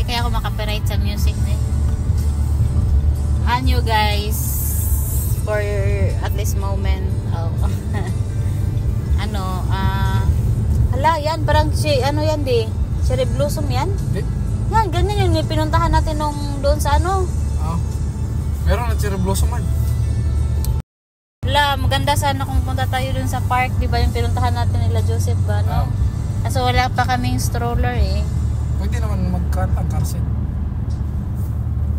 Hindi kaya ako makapiright sa music na Anyo guys, for at least moment. Oh. Hala, yan parang ano yan di? Cherry blossom yan? Yan, ganyan yung pinuntahan natin nung doon sa ano. Meron na cherry blossom man. Wala, maganda sana kung punta tayo doon sa park, di ba yung pinuntahan natin nila Joseph ba, no? Kaso wala pa kaming stroller eh. Pwede naman magkanta car seat.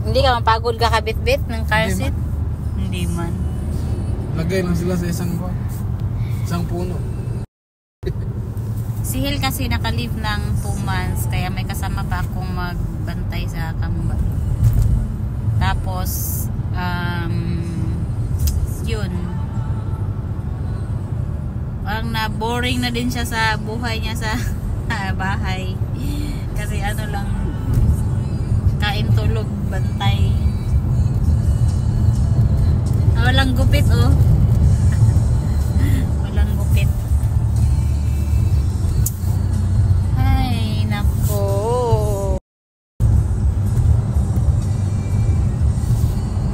Hindi ka mapagod kakabit-bit ng car seat? Hindi man. Lagay lang sila sa isang puno. Si Hil kasi naka-leave ng 2 months, kaya may kasama pa akong magbantay sa kamba. Tapos, yun. Parang na-boring na din siya sa buhay niya sa bahay. Kasi ano lang, kain, tulog, bantay. Walang gupit oh. Walang gupit. Ay, nako.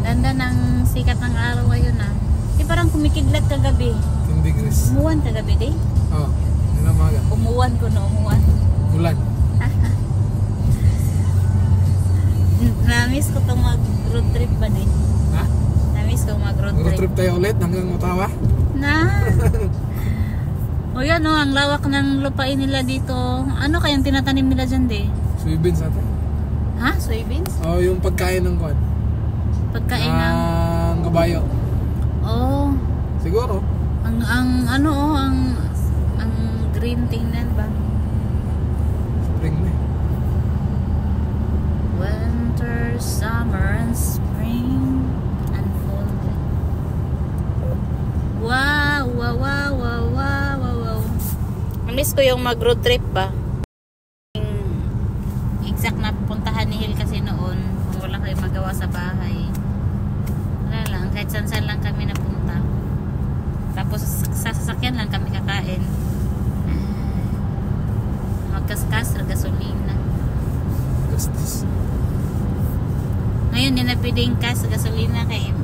Ganda ng sikat ng araw ngayon ah. Parang kumikidlat kagabi. 10 degrees. Umuwan kagabi di? Oo. Namaga. Umuwan ko no, umuwan. Ulan. Namiss ko itong mag-road trip ba di? Ha? Namiss ko mag-road trip. Road trip tayo ulit hanggang Ottawa? Na. O yan o, ang lawak ng lupain nila dito. Ano kayang tinatanim nila dyan di? Soybeans ate. Ha? Soybeans? Oo, yung pagkain ng kwan. Pagkain ng kabayo. Oh. Siguro. Ang green tingnan ba? Spring na eh. Winter, summer, and spring and fall. Wow, wow, wow, wow, wow, wow. Namiss ko yung mag-road trip ba? Exact na puntahan ni Hil kasi noon, kung wala kayo magawa sa bahay. Wala lang, kahit saan lang kami napunta. Tapos sa sasakyan lang kami kakain. Magkaskas, gasolina. Gastos. Ngayon, ninapiding kas gasolina kay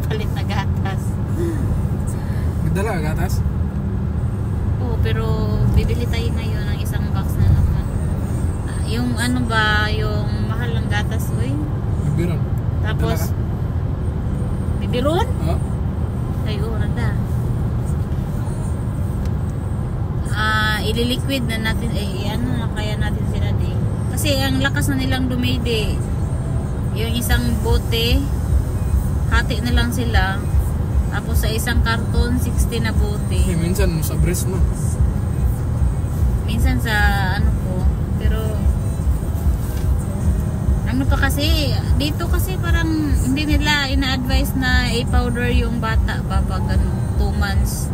palit na gatas. May dala gatas? Oo, pero bibili tayo ngayon ng isang box na naman. Yung ano ba, yung mahal ng gatas, uy. Bibiron. Tapos, bibiron? Oo. Ay, oo, nanda. Ililiquid na natin, ano na kaya natin sila di. Kasi ang lakas na nilang dumidi. Yung isang bote, hati na lang sila. Tapos sa isang karton, 60 na bote. Minsan sa breast mo. Minsan sa ano ko. Pero, ano pa kasi, dito kasi parang hindi nila ina-advise na i-powder yung bata pag 2 months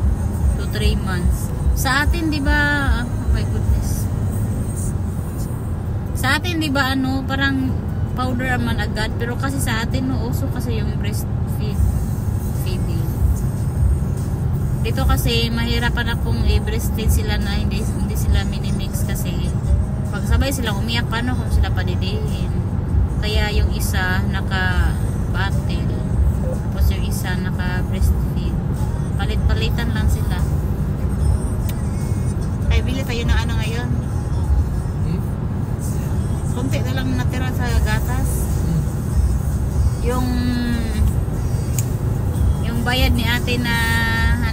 to 3 months. Sa atin, di ba, oh my goodness. Sa atin, di ba, ano, parang powder man agad. Pero kasi sa atin, no, uso kasi yung breastfeeding. Dito kasi, mahirapan akong i-breastfeed sila na hindi sila minimix kasi pag sabay sila umiyak, paano kung sila padidihin. Kaya yung isa naka-bottle, tapos yung isa naka-breastfeed. Palit-palitan lang sila. Kaya bili tayo ng ano ngayon. Kunti na lang natira sa gatas. Yung bayad ni ate na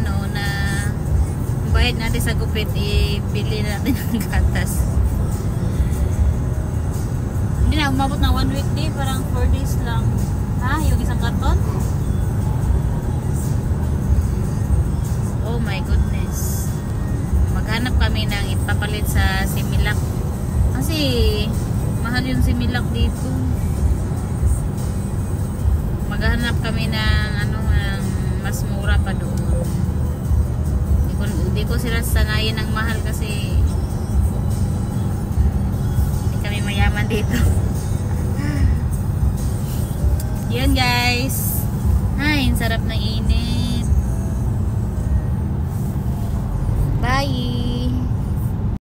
yung bayad natin sa gupit, ibili natin ng gatas. Hindi na umabot ng 1 week day, parang 4 days lang. Ha? Yung isang karton? Oh my goodness. Maghanap kami ng ipapalit sa Similac. Kasi mahal yung Similac dito. Maghanap kami ng ng mas mura pa doon. Hindi ko sila sanayin ng mahal kasi hindi kami mayaman dito. Yan guys. Ay, sarap ng init.